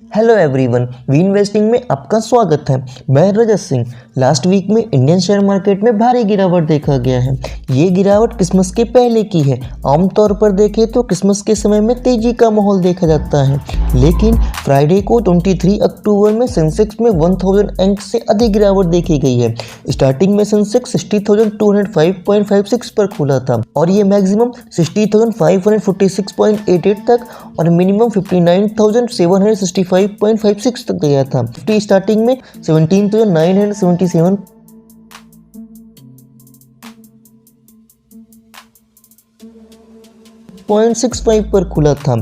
Hello everyone, we investing में आपका स्वागत है। मैं रजत सिंह। लास्ट वीक में इंडियन शेयर मार्केट में भारी गिरावट देखा गया है। ये गिरावट क्रिसमस के पहले की है। आमतौर पर देखें तो क्रिसमस के समय में तेजी का माहौल देखा जाता है, लेकिन फ्राइडे को 23 अक्टूबर में सेंसेक्स में 1000 अंक से अधिक गिरावट देखी गई है। स्टार्टिंग में सेंसेक्स 60,205.56 पर खुला था और ये मैक्सिमम 60,546.88 तक और मिनिमम 59,765.56 तक गया था। निफ्टी स्टार्टिंग में 17,977 0.65 पर खुला था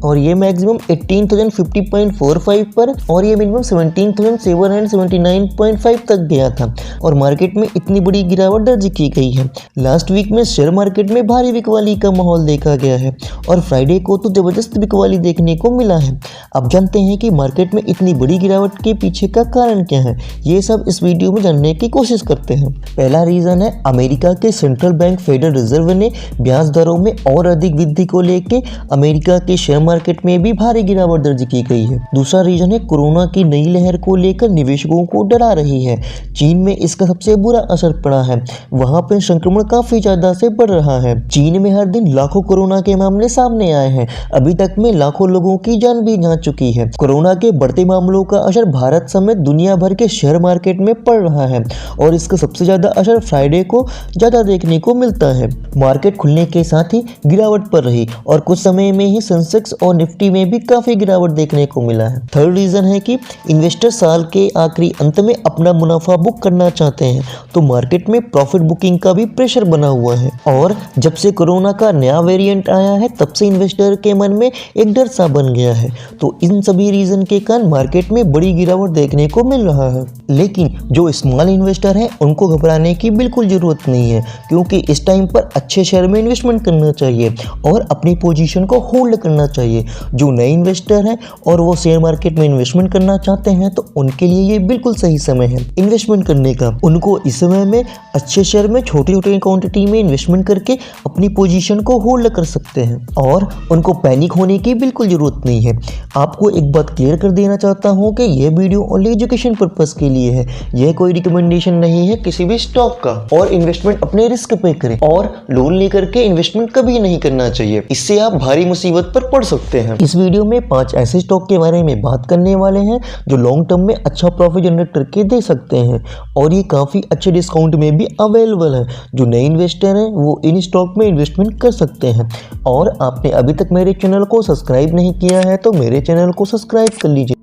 और ये मैक्सिमम 18,050.45 पर और ये मिनिमम 17,779.5 तक गया था और मार्केट में इतनी बड़ी गिरावट दर्ज की गई है। लास्ट वीक में शेयर मार्केट में भारी बिकवाली का माहौल देखा गया है और फ्राइडे को तो जबरदस्त बिकवाली देखने को मिला है। अब जानते हैं कि मार्केट में इतनी बड़ी गिरावट के पीछे का कारण क्या है। ये सब इस वीडियो में जानने की कोशिश करते हैं। पहला रीजन है अमेरिका के सेंट्रल बैंक फेडरल रिजर्व ने ब्याज दरों में और अधिक वृद्धि को लेकर अमेरिका के शेयर मार्केट में भी भारी गिरावट दर्ज की गई है। दूसरा रीजन है कोरोना की नई लहर को लेकर निवेशकों को डरा रही है। चीन में इसका सबसे बुरा असर पड़ा है। वहां पर संक्रमण काफी ज्यादा से बढ़ रहा है। चीन में हर दिन लाखों कोरोना के मामले सामने आए हैं। अभी तक में लाखों लोगों की जान भी जा चुकी है। कोरोना के बढ़ते मामलों का असर भारत समेत दुनिया भर के शेयर मार्केट में पड़ रहा है और इसका सबसे ज्यादा असर फ्राइडे को ज्यादा देखने को मिलता है। मार्केट खुलने के साथ ही गिरावट पर रही और कुछ समय में ही सेंसेक्स और निफ्टी में भी काफी गिरावट देखने को मिला है। थर्ड रीजन है कि इन्वेस्टर साल के आखिरी अंत में अपना मुनाफा बुक करना चाहते हैं, तो मार्केट में प्रॉफिट बुकिंग का भी प्रेशर बना हुआ है और जब से कोरोना का नया वेरिएंट आया है तब से इन्वेस्टर के मन में एक डर सा बन गया है। तो इन सभी रीजन के कारण मार्केट में बड़ी गिरावट देखने को मिल रहा है। लेकिन जो स्मॉल इन्वेस्टर हैं उनको घबराने की बिल्कुल जरूरत नहीं है, क्योंकि इस टाइम पर अच्छे शेयर में इन्वेस्टमेंट करना चाहिए और अपनी पोजीशन को होल्ड करना चाहिए। जो नए इन्वेस्टर हैं और वो शेयर मार्केट में इन्वेस्टमेंट करना चाहते हैं तो उनके लिए ये बिल्कुल सही समय है इन्वेस्टमेंट करने का। उनको इस समय में अच्छे शेयर में छोटी छोटी क्वांटिटी में इन्वेस्टमेंट करके अपनी पोजीशन को होल्ड कर सकते हैं और उनको पैनिक होने की बिल्कुल जरूरत नहीं है। आपको एक बात क्लियर कर देना चाहता हूँ कि यह वीडियो ओनली एजुकेशन पर्पस के लिए है। यह कोई रिकमेंडेशन नहीं है किसी भी स्टॉक का और इन्वेस्टमेंट अपने रिस्क पे करें और लोन लेकर के इन्वेस्टमेंट कभी नहीं करना चाहिए। इससे आप भारी मुसीबत पर पड़ सकते हैं। इस वीडियो में 5 ऐसे स्टॉक के बारे में बात करने वाले हैं जो लॉन्ग टर्म में अच्छा प्रॉफिट जनरेट करके दे सकते हैं और ये काफी अच्छे डिस्काउंट में भी अवेलेबल है। जो नए इन्वेस्टर हैं वो इन स्टॉक में इन्वेस्टमेंट कर सकते हैं और आपने अभी तक मेरे चैनल को सब्सक्राइब नहीं किया है तो मेरे चैनल को सब्सक्राइब कर लीजिए।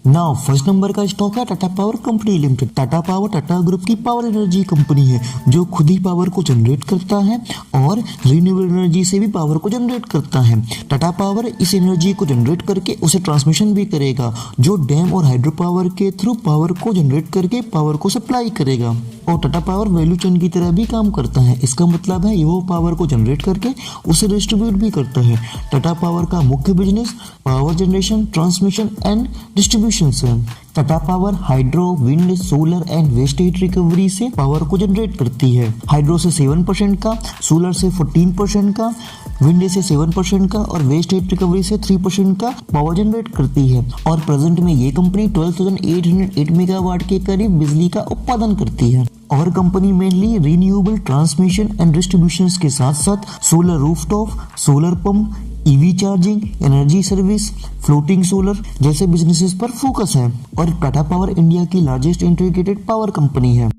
नाउ फर्स्ट नंबर का स्टॉक है Tata power company limited. Tata power Tata group की पावर एनर्जी कंपनी है जो खुद ही पावर को जनरेट करता है और रिन्यूएबल एनर्जी से भी पावर को जनरेट करता है। टाटा पावर इस एनर्जी को जनरेट करके उसे ट्रांसमिशन भी करेगा, जो डैम और हाइड्रो पावर के थ्रू पावर को जनरेट करके पावर को सप्लाई करेगा और टाटा पावर वैल्यू चेन की तरह भी काम करता है। इसका मतलब है वो पावर को जनरेट करके उसे डिस्ट्रीब्यूट भी करता है। टाटा पावर का मुख्य business power generation, transmission and distribution है। Tata Power hydro, wind, solar and waste heat recovery से पावर को जनरेट करती है। हाइड्रो से 7% का, सोलर से 14% का, विंड से 7% का और वेस्ट हीट रिकवरी से 3% का पावर जनरेट करती है और प्रेजेंट में ये कंपनी 12,808 मेगावाट के करीब बिजली का उत्पादन करती है और company mainly renewable transmission and distribution के साथ साथ solar rooftop, solar pump, EV charging, energy service, floating solar जैसे बिजनेसेस पर फोकस है और टाटा पावर इंडिया की लार्जेस्ट इंटीग्रेटेड पावर कंपनी है।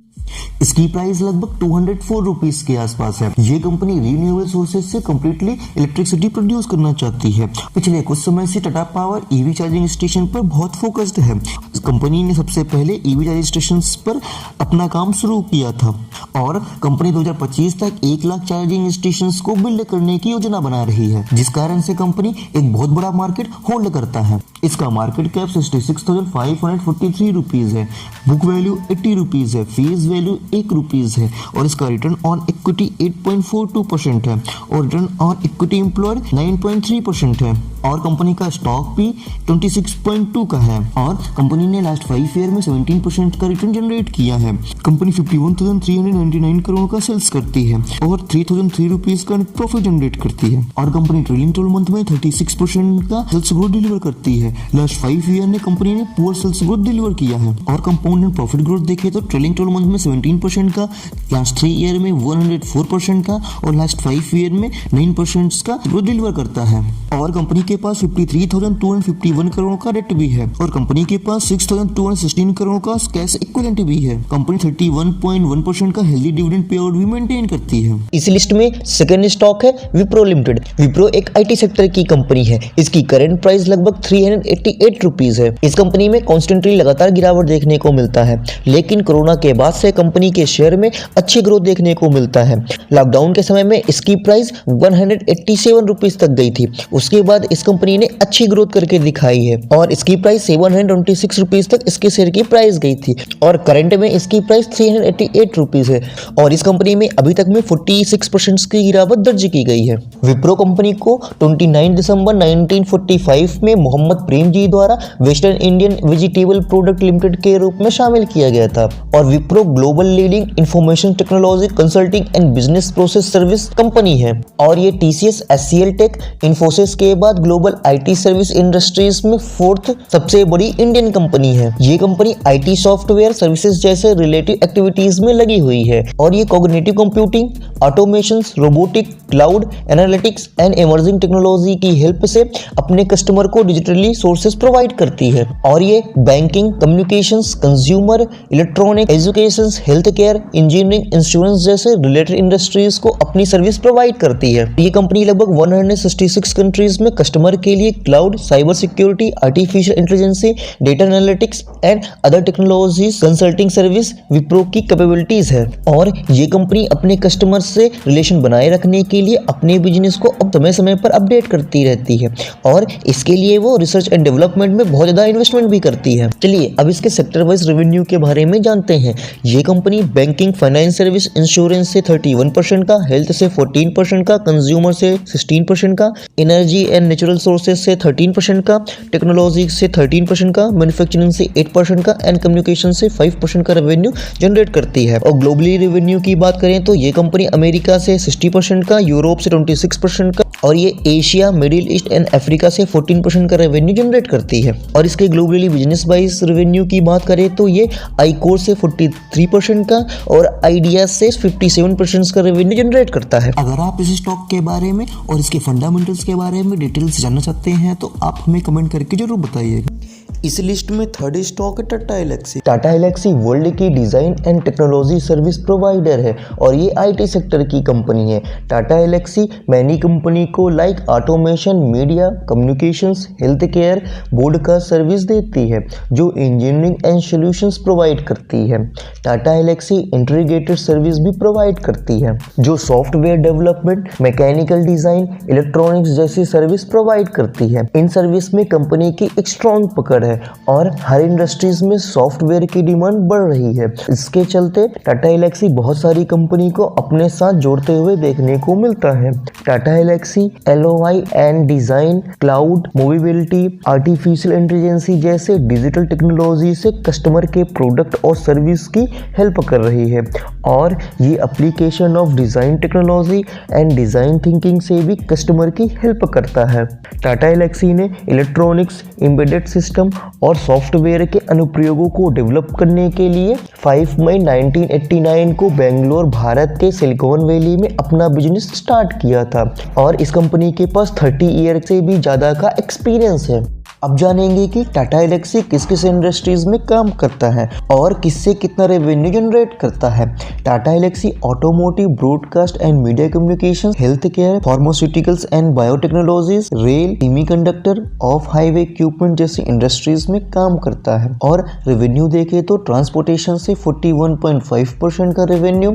इसकी प्राइस लगभग 204 रुपीज के आसपास है। ये कंपनी रिन्यूएबल सोर्सेज से कंप्लीटली इलेक्ट्रिसिटी प्रोड्यूस करना चाहती है। पिछले कुछ समय से Tata power EV charging station पर बहुत फोकस्ड है। इस कंपनी ने सबसे पहले ईवी चार्जिंग स्टेशन पर अपना काम शुरू किया था और कंपनी 2025 तक 1 लाख चार्जिंग स्टेशन को बिल्ड करने की योजना बना रही है, जिस कारण से कंपनी एक बहुत बड़ा मार्केट होल्ड करता है। इसका मार्केट कैप 66,543 रुपीज है, बुक वैल्यू 80 रुपीज है, फेस वैल्यू वैल्यू ₹1 है और इसका रिटर्न ऑन इक्विटी 8.42% है और रिटर्न ऑन इक्विटी एम्प्लॉयड 9.3% है और कंपनी का स्टॉक भी 26.2 का है और कंपनी ने लास्ट 5 ईयर में 17% का रिटर्न जनरेट किया है। कंपनी 51,399 करोड़ का सेल्स करती है और 3,003 रुपीज का प्रॉफिट जनरेट करती है और कंपनी ट्रेलिंग 12 मंथ में 36% का सेल्स ग्रोथ डिलीवर करती है। लास्ट 5 ईयर में कंपनी ने पुअर सेल्स ग्रोथ डिलीवर किया है और कंपाउंड एंड प्रॉफिट ग्रोथ देखे तो ट्रेलिंग 12 मंथ में 17% का, लास्ट 3 ईयर में 104% का और लास्ट 5 ईयर में 9% का ग्रोथ डिलीवर करता है और कंपनी के पास 53,251 करोड़ का डेट भी है और कंपनी के पास 6,216 करोड़ का कैश इक्विवेलेंट भी है। कंपनी 31.1% का हेल्दी डिविडेंड पे आउट भी मेंटेन करती है। इस लिस्ट में सेकंड स्टॉक है विप्रो लिमिटेड। विप्रो एक आईटी सेक्टर की कंपनी है। इसकी करंट प्राइस लगभग 388 रुपीज है। इस कंपनी में कॉन्स्टेंटली लगातार गिरावट देखने को मिलता है, लेकिन कोरोना के बाद से कंपनी के शेयर में अच्छी ग्रोथ देखने को मिलता है। लॉकडाउन के समय में इसकी प्राइस 187 रुपीज तक गई थी। उसके बाद इस कंपनी ने अच्छी ग्रोथ करके दिखाई है और इसकी प्राइस 726 रुपीज तक इसके शेयर की प्राइस गई थी और करंट में इसकी प्राइस 388 रुपीज है और इस कंपनी में अभी तक में 46% की गिरावट दर्ज की गई है। विप्रो कंपनी को 29 दिसंबर 1945 में मोहम्मद प्रेम जी द्वारा western Indian vegetable product limited के रूप में शामिल किया गया था और Wipro global leading information technology consulting and business process service company है और ये टीसीएस, एचसीएल टेक, इन्फोसिस के बाद ग्लोबल आईटी सर्विस इंडस्ट्रीज में 4th सबसे बड़ी इंडियन कंपनी है। ये कंपनी आईटी सॉफ्टवेयर सर्विसेज जैसे रिलेटेड एक्टिविटीज में लगी हुई है और ये cognitive computing, automation, robotic, cloud analytics and emerging technology की हेल्प से अपने कस्टमर को डिजिटली सोर्सेज प्रोवाइड करती है और ये banking, communications, consumer, electronic, education, health care, engineering, insurance जैसे रिलेटेड इंडस्ट्रीज को अपनी सर्विस प्रोवाइड करती है। ये कंपनी लगभग 166 कंट्रीज में कस्टमर के लिए cloud, cyber security, artificial intelligence, data analytics and other technologies consulting service Wipro की कैपेबिलिटीज है और ये कंपनी अपने कस्टमर से रिलेशन बनाए रखने के लिए अपने बिजनेस को अब समय समय पर अपडेट करती रहती है और इसके लिए वो रिसर्च एंड डेवलपमेंट में बहुत ज्यादा इन्वेस्टमेंट भी करती है। चलिए अब इसके सेक्टर वाइज रेवेन्यू के बारे में जानते हैं। ये company banking, finance service, insurance से 31% का, हेल्थ से 14% का, कंज्यूमर से 16% का, एनर्जी एंड नेचुरल सोर्सेज से 13% का, टेक्नोलॉजी से 13% का, मैन्युफैक्चरिंग से 8% का एंड कम्युनिकेशन से 5% का रेवेन्यू जनरेट करती है। और ग्लोबली रेवेन्यू की बात करें तो ये कंपनी अमेरिका से 60% का, यूरोप से 26% का और ये Asia, middle east and Africa से 14% का रेवेन्यू जनरेट करती है। और इसके ग्लोबली बिजनेस वाइज रेवेन्यू की बात करें तो ये आईकोर से 43% का और आइडिया से 57% का रेवेन्यू जनरेट करता है। अगर आप इस स्टॉक के बारे में और इसके फंडामेंटल्स के बारे में डिटेल्स जानना चाहते हैं तो आप हमें कमेंट करके जरूर बताइएगा। इस लिस्ट में थर्ड स्टॉक है टाटा एलेक्सी। टाटा एलेक्सी वर्ल्ड की design and technology service provider है और ये आईटी सेक्टर की कंपनी है। टाटा एलेक्सी मैनी कंपनी को like automation, media, communications, health care, broadcast service देती है जो इंजीनियरिंग एंड सॉल्यूशंस प्रोवाइड करती है। टाटा एलेक्सी इंटीग्रेटेड सर्विस भी प्रोवाइड करती है जो software development, mechanical design, electronics जैसी सर्विस प्रोवाइड करती है। इन सर्विस में कंपनी की एक स्ट्रॉन्ग पकड़ है और हर इंडस्ट्रीज में सॉफ्टवेयर की डिमांड बढ़ रही है। इसके चलते टाटा एलेक्सी बहुत सारी कंपनी को अपने साथ जोड़ते हुए देखने को मिलता है। Tata Elxsi LOI and design, cloud, mobility, artificial intelligence जैसे डिजिटल टेक्नोलॉजी से कस्टमर के प्रोडक्ट और सर्विस की हेल्प कर रही है और ये application of design technology and design thinking से भी कस्टमर की हेल्प करता है। टाटा एलेक्सी ने इलेक्ट्रॉनिक्स, एम्बेडेड सिस्टम और सॉफ्टवेयर के अनुप्रयोगों को डेवलप करने के लिए 5 मई 1989 को बेंगलोर, भारत के सिलिकॉन वैली में अपना बिजनेस स्टार्ट किया था और इस कंपनी के पास 30 ईयर से भी ज़्यादा का एक्सपीरियंस है। अब जानेंगे कि टाटा एलेक्सी किस किस इंडस्ट्रीज में काम करता है और किससे कितना रेवेन्यू जनरेट करता है। Tata Elxsi automotive, broadcast and media communication, health care, pharmaceuticals and biotechnologies, rail, semiconductor, off highway equipment जैसी इंडस्ट्रीज में काम करता है। और रेवेन्यू देखें तो ट्रांसपोर्टेशन से 41.5% का रेवेन्यू,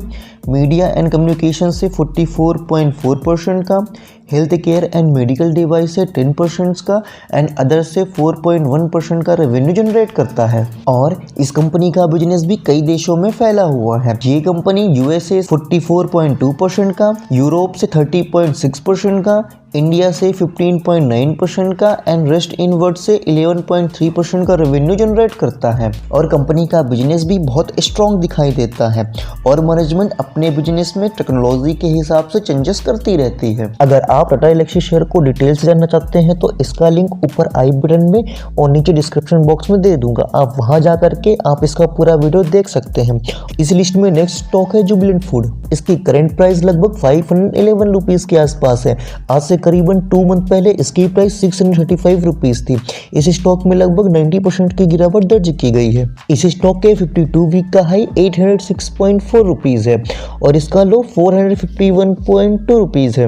मीडिया एंड कम्युनिकेशन से 44.4% का, health care and medical device से 10% का एंड अदर से 4.1% का रेवेन्यू जनरेट करता है। और इस कंपनी का बिजनेस भी कई देशों में फैला हुआ है। ये कंपनी यूएसए 44.2% का, यूरोप से 30.6% का, इंडिया से 15.9% का एंड रेस्ट इन वर्ल्ड से 11.3% का रेवेन्यू जनरेट करता है। और कंपनी का बिजनेस भी बहुत स्ट्रॉन्ग दिखाई देता है और मैनेजमेंट अपने बिजनेस में टेक्नोलॉजी के हिसाब से चेंजेस करती रहती है। अगर आप टाटा एल्क्सी शेयर को डिटेल से जानना चाहते हैं तो इसका लिंक ऊपर आई बटन में और नीचे डिस्क्रिप्शन बॉक्स में दे दूंगा, आप वहां जा करके आप इसका पूरा वीडियो देख सकते हैं। इस लिस्ट में नेक्स्ट स्टॉक है जुबिलेंट फूड। इसकी करंट प्राइस लगभग 511 रुपीज के आसपास है। आज से करीबन 2 मंथ पहले इसकी प्राइस 635 रुपीज थी। इस स्टॉक में लगभग 90% की गिरावट दर्ज की गई है। इस स्टॉक के 52 वीक का हाई 806.4 रुपीज है और इसका लो 451.2 रुपीज है।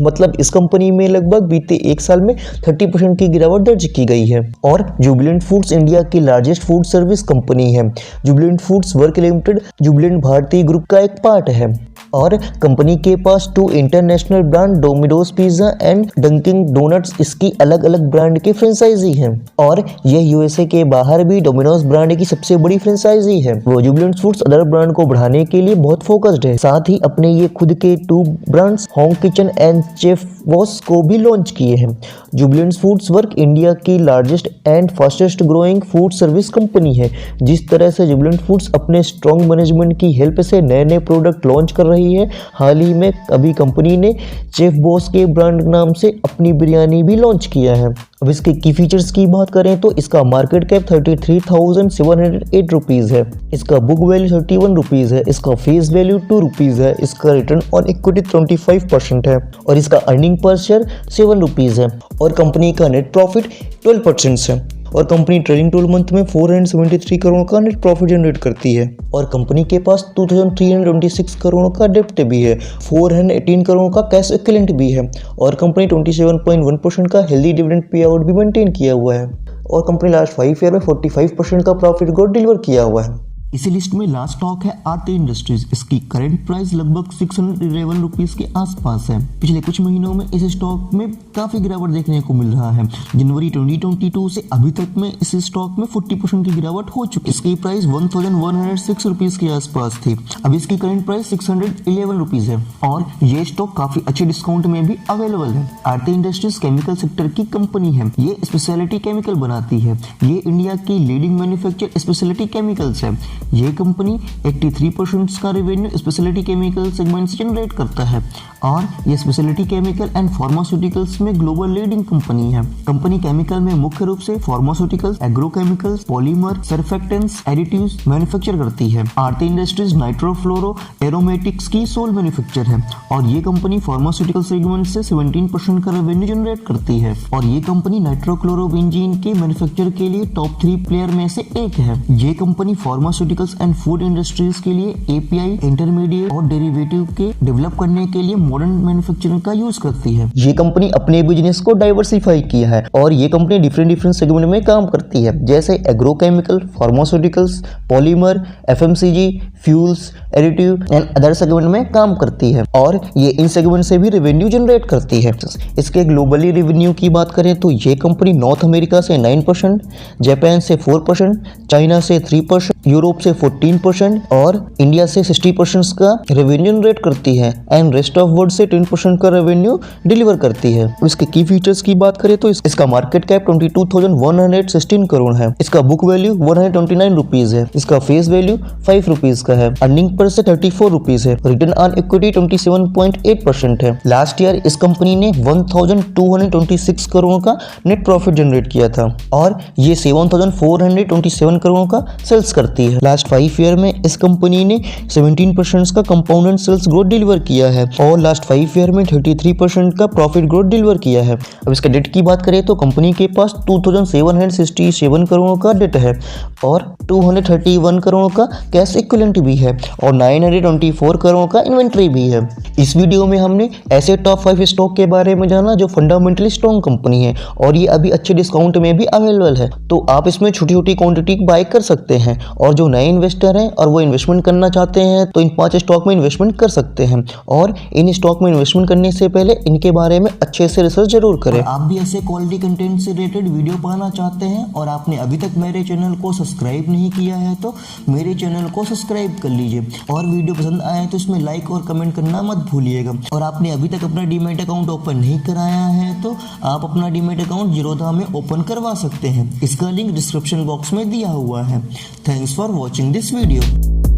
मतलब इस कंपनी में लगभग बीते एक साल में 30% की गिरावट दर्ज की गई है। और जुबिलेंट फूड्स इंडिया की लार्जेस्ट फूड सर्विस कंपनी है। Jubilant foods work limited Jubilant Bharti group का एक पार्ट है और कंपनी के पास 2 international brand Domino's pizza and Dunkin donuts इसकी अलग अलग ब्रांड की फ्रेंचाइजी है और यह यूएसए के बाहर भी डोमिनोज ब्रांड की सबसे बड़ी फ्रेंचाइजी है। वो जुबिलेंट फूड्स अदर ब्रांड को बढ़ाने के लिए बहुत फोकस्ड है। साथ ही अपने ये खुद के 2 brands home kitchen and chef boss को भी लॉन्च किए हैं। जुबिलेंट फूड्स वर्क इंडिया की largest and fastest growing food service company है। जिस तरह से जुबिलेंट फूड्स अपने स्ट्रॉन्ग मैनेजमेंट की हेल्प से नए नए प्रोडक्ट लॉन्च कर रही है, हाल ही में अभी कंपनी ने शेफ बॉस के ब्रांड नाम से अपनी बिरयानी भी लॉन्च किया है। अब इसके की फीचर्स की बात करें तो इसका मार्केट कैप 33,708 रुपीज़ है। इसका बुक वैल्यू 31 रुपीज़ है। इसका फेस वैल्यू 2 रुपीज़ है। इसका रिटर्न ऑन इक्विटी 25% है और इसका अर्निंग पर शेयर 7 रुपीज़ है और कंपनी का नेट प्रॉफिट 12% है और कंपनी ट्रेलिंग 12 मंथ में 473 करोड़ का नेट प्रॉफिट जनरेट करती है और कंपनी के पास 2326 करोड़ का डेप्ट भी है, 418 करोड़ का कैश इक्विवेलेंट भी है और कंपनी 27.1% का हेल्दी डिविडेंड पे आउट भी मेंटेन किया हुआ है और कंपनी लास्ट 5 ईयर में 45% का प्रॉफिट ग्रोथ डिलीवर किया हुआ है। इसी लिस्ट में लास्ट स्टॉक है आरती इंडस्ट्रीज। इसकी करंट प्राइस लगभग 611 रुपीज के आसपास है। पिछले कुछ महीनों में इस स्टॉक में काफी गिरावट देखने को मिल रहा है। जनवरी 2022 से अभी तक में इस स्टॉक में 40% की गिरावट हो चुकी है। इसकी प्राइस 1106 रुपीज के आसपास थी। अब इसकी करंट प्राइस 611 रुपीज है और ये स्टॉक काफी अच्छे डिस्काउंट में भी अवेलेबल है। आरती इंडस्ट्रीज केमिकल सेक्टर की कंपनी है। ये स्पेशलिटी केमिकल बनाती है। ये इंडिया की लीडिंग मैन्युफैक्चर स्पेशलिटी केमिकल्स है। ये कंपनी 83% का रेवेन्यू स्पेशलिटी केमिकल सेगमेंट से जनरेट करता है और ये स्पेशलिटी केमिकल एंड फार्मास्यूटिकल्स में ग्लोबल लीडिंग कंपनी है। कंपनी केमिकल में मुख्य रूप से pharmaceuticals, agrochemicals, polymer, surfactants, additives manufacture करती है। आरती इंडस्ट्रीज नाइट्रोफ्लोरो एरोमेटिक्स की सोल मैन्युफैक्चर है और ये कंपनी फार्मास्यूटिकल सेगमेंट से 17% का रेवेन्यू जनरेट करती है और ये कंपनी नाइट्रोक्लोरोबेंजीन के मैन्युफैक्चर के लिए टॉप 3 प्लेयर में से एक है। ये company pharmaceuticals and food industries के लिए एपीआई, इंटरमीडिएट और डेरिवेटिव के डेवलप करने के लिए मॉडर्न मैन्युफैक्चरिंग का यूज करती है। ये कंपनी अपने बिजनेस को डाइवर्सिफाई किया है और ये कंपनी डिफरेंट सेगमेंट में काम करती है, जैसे agrochemical, pharmaceuticals, polymer, FMCG, fuels, additive and other segment में काम करती है और ये इन सेगमेंट से भी रेवेन्यू जनरेट करती है। इसके ग्लोबली रेवेन्यू की बात करें तो ये कंपनी नॉर्थ अमेरिका से 9%, जापान से 4%, चाइना से 3%, यूरोप से 14% और इंडिया से 60% का रेवेन्यू जनरेट करती है एंड रेस्ट ऑफ वर्ल्ड से 10% का रेवेन्यू डिलीवर करती है। इसके की फीचर्स की बात करें तो इसका मार्केट कैप 22,116 करोड़ है। इसका बुक वैल्यू 129 रुपीज है। इसका फेस वैल्यू 5 रुपीज का है। अर्निंग पर से 34 रुपीज है। रिटर्न ऑन इक्विटी 27.8% है। लास्ट ईयर इस कंपनी ने 1,226 करोड़ का नेट प्रॉफिट जनरेट किया था और ये 7,427 करोड़ का सेल्स करती है। लास्ट 5 ईयर में इस कंपनी ने 17% का कंपाउंडेड सेल्स ग्रोथ डिलीवर किया है और लास्ट 5 ईयर में 33% का प्रॉफिट ग्रोथ डिलीवर किया है। अब इसका डेट की बात करें तो कंपनी के पास 2,767 करोड़ का डेट है और 231 करोड़ का कैश इक्विवेलेंट भी है और 924 करोड़ का इन्वेंट्री भी है। इस वीडियो में हमने ऐसे टॉप 5 स्टॉक के बारे में जाना जो फंडामेंटली स्ट्रॉन्ग कंपनी है और ये अभी अच्छे डिस्काउंट में भी अवेलेबल है, तो आप इसमें छोटी छोटी क्वांटिटी बाय कर सकते हैं और जो नए इन्वेस्टर हैं और वो इन्वेस्टमेंट करना चाहते हैं तो इन 5 स्टॉक में इन्वेस्टमेंट कर सकते हैं, और इन स्टॉक में इन्वेस्टमेंट करने से पहले इनके बारे में अच्छे से रिसर्च जरूर करें। आप भी ऐसे क्वालिटी कंटेंट से रिलेटेड वीडियो पाना चाहते हैं और आपने अभी तक मेरे चैनल को सब्सक्राइब नहीं किया है तो मेरे चैनल को सब्सक्राइब कर लीजिए, और वीडियो पसंद आए तो इसमें लाइक और कमेंट करना मत भूलिएगा। और आपने अभी तक अपना डीमैट अकाउंट ओपन नहीं कराया है तो आप अपना डीमैट अकाउंट जीरोधा में ओपन करवा सकते हैं। इसका लिंक डिस्क्रिप्शन बॉक्स में दिया हुआ है। Thanks for watching this video.